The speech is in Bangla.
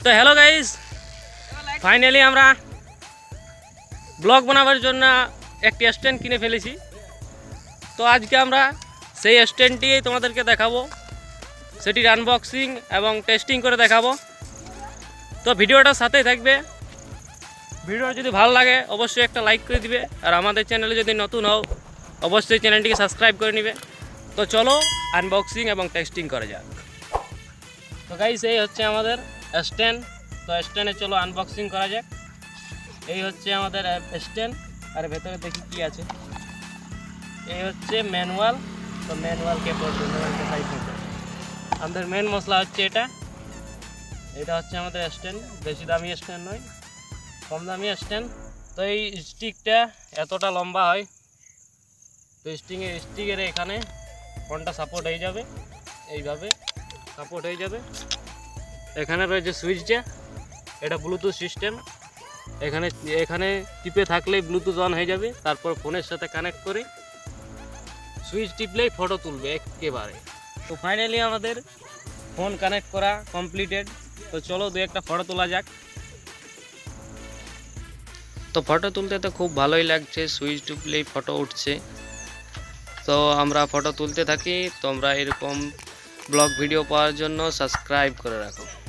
তো হ্যালো গাইস, ফাইনালি আমরা ব্লগ বানাবার জন্য একটি স্ট্যান্ড কিনে ফেলেছি। তো আজকে আমরা সেই স্ট্যান্ডটি তোমাদেরকে দেখাবো, সেটির আনবক্সিং এবং টেস্টিং করে দেখাবো। তো ভিডিওটার সাথেই থাকবে। ভিডিও যদি ভালো লাগে অবশ্যই একটা লাইক করে দিবে, আর আমাদের চ্যানেলে যদি নতুন হও অবশ্যই চ্যানেলটিকে সাবস্ক্রাইব করে নিবে। তো চলো আনবক্সিং এবং টেস্টিং করা যাক। তো গাইস, এই হচ্ছে আমাদের স্ট্যান্ড। তো স্ট্যান্ডে চলো আনবক্সিং করা যাক। এই হচ্ছে আমাদের স্ট্যান্ড, আর ভেতরে দেখি কি আছে। এই হচ্ছে ম্যানুয়াল। তো ম্যানুয়ালকে আমাদের মেন মশলা হচ্ছে এটা হচ্ছে আমাদের স্ট্যান্ড। বেশি দামি স্ট্যান্ড নয়, কম দামি স্ট্যান্ড। তো এই স্টিকটা এতটা লম্বা হয়, তো স্টিকের এখানে ফোনটা সাপোর্ট হয়ে যাবে, এইভাবে সাপোর্ট হয়ে যাবে। এখানে রয়েছে সুইচটা, এটা ব্লুটুথ সিস্টেম। এখানে টিপে থাকলেই ব্লুটুথ অন হয়ে যাবে, তারপর ফোনের সাথে কানেক্ট করে সুইচ টিপলেই ফটো তুলবে একেবারে। তো ফাইনালি আমাদের ফোন কানেক্ট করা কমপ্লিটেড। তো চলো দু একটা ফটো তোলা যাক। তো ফটো তুলতে তো খুব ভালোই লাগছে, সুইচ টিপলেই ফটো উঠছে। তো আমরা ফটো তুলতে থাকি। তোমরা এরকম ব্লগ ভিডিও পাওয়ার জন্য সাবস্ক্রাইব করে রাখো।